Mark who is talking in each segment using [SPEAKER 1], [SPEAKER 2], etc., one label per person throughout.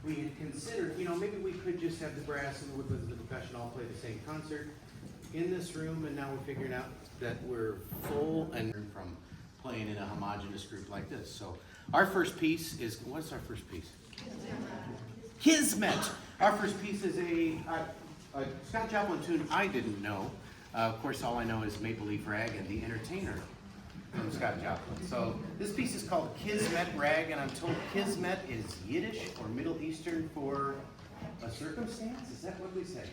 [SPEAKER 1] we had considered, maybe we could just have the brass and the woodwinds and the percussion all play the same concert in this room, and now we're figuring out that we're full and from playing in a homogeneous group like this. So our first piece is, what's our first piece? Kismet. Our first piece is a Scott Joplin tune I didn't know. Of course, all I know is Maple Leaf Rag and The Entertainer from Scott Joplin. So this piece is called Kismet Rag, and I'm told Kismet is Yiddish or Middle Eastern for a circumstance? Is that what we say?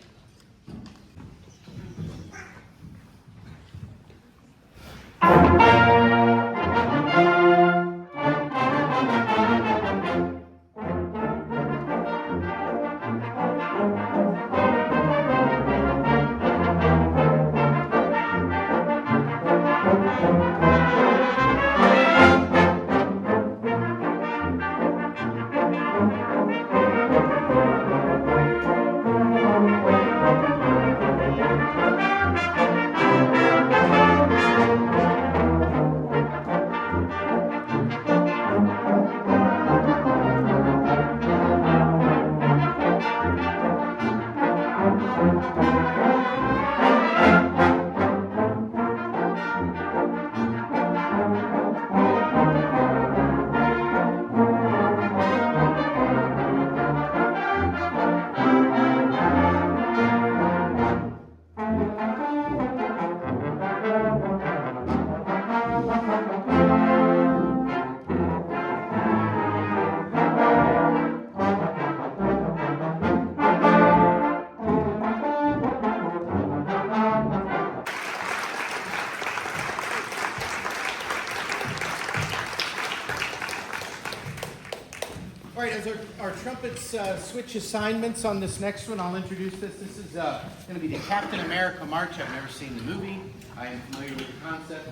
[SPEAKER 1] All right, as our trumpets switch assignments on this next one, I'll introduce this. This is going to be the Captain America March. I've never seen the movie. I am familiar with the concept.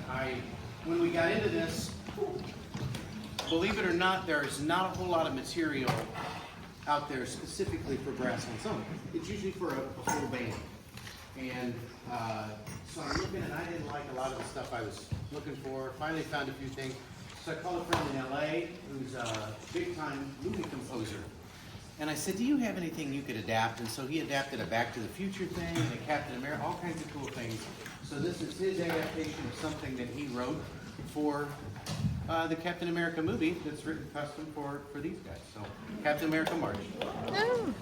[SPEAKER 1] When we got into this, believe it or not, there is not a whole lot of material out there specifically for brass ensemble. It's usually for a full band. And so I'm looking, and I didn't like a lot of the stuff I was looking for. Finally found a few things. So I called a friend in LA who's a big-time movie composer. And I said, do you have anything you could adapt? And so he adapted a Back to the Future thing, and a Captain America, all kinds of cool things. So this is his adaptation of something that he wrote for the Captain America movie that's written custom for these guys. So Captain America March. Oh.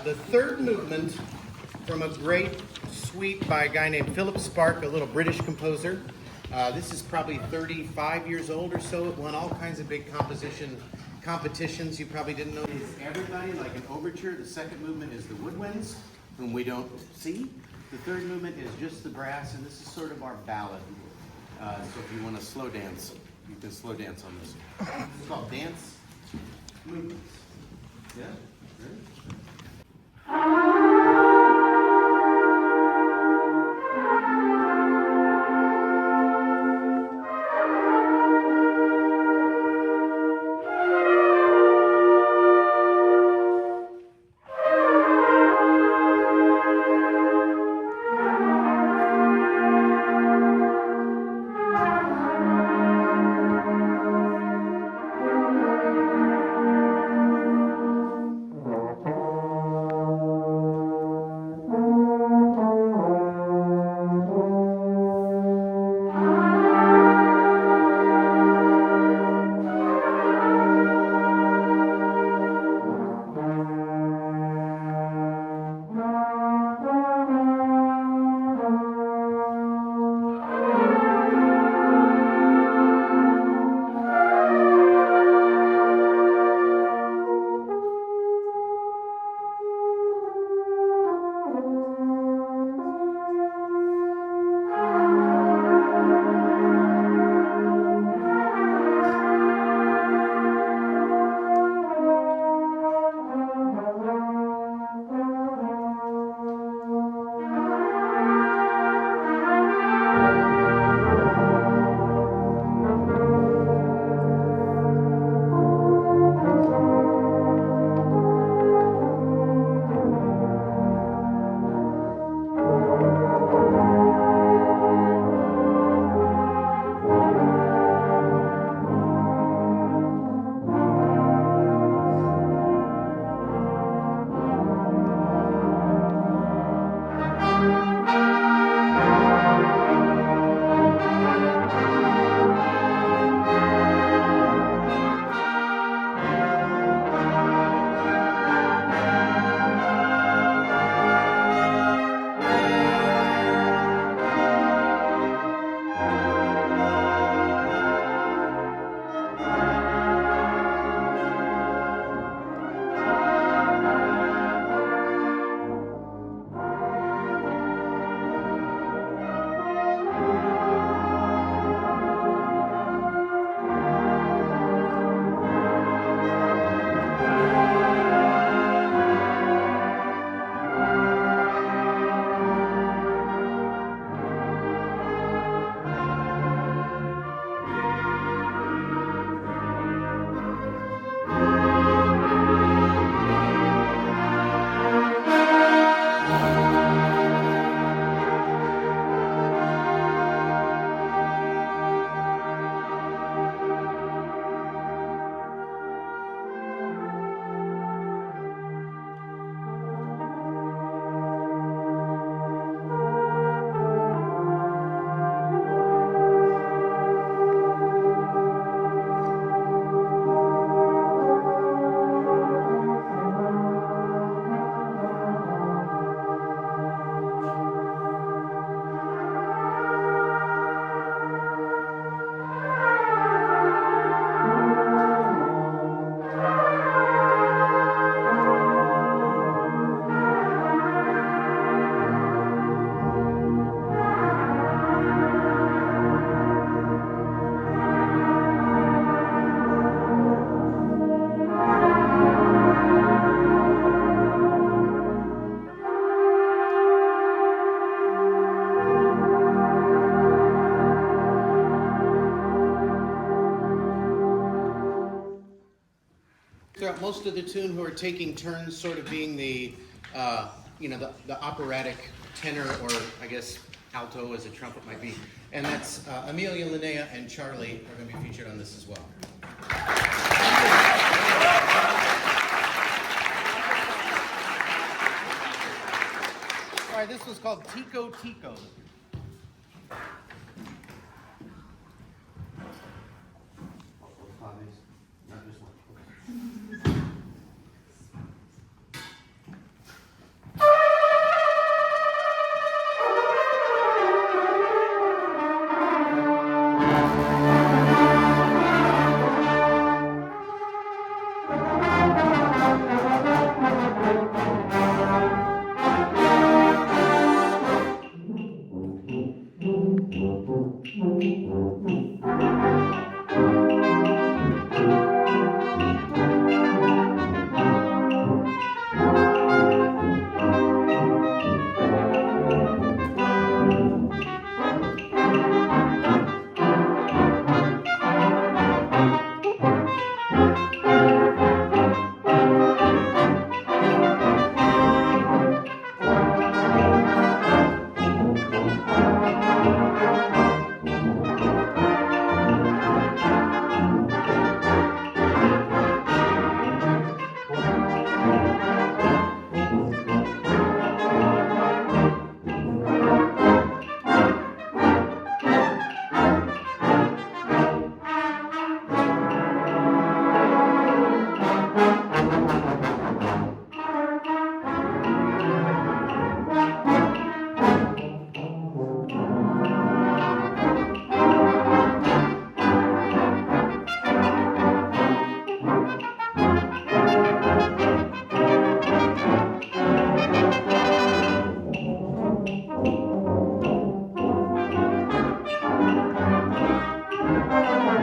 [SPEAKER 1] the third movement from a great suite by a guy named Philip Sparke, a little British composer. This is probably 35 years old or so. It won all kinds of big competitions. You probably didn't know. It's everybody, like an overture. The second movement is the woodwinds, whom we don't see. The third movement is just the brass, and this is sort of our ballad. So if you want to slow dance, you can slow dance on this. It's called Dance Movements. Yeah? Ready? Throughout most of the tune, who are taking turns sort of being the operatic tenor, or I guess alto as a trumpet might be. And that's Amelia, Linnea, and Charlie are going to be featured on this as well. All right, this was called Tico Tico.
[SPEAKER 2] Thank you.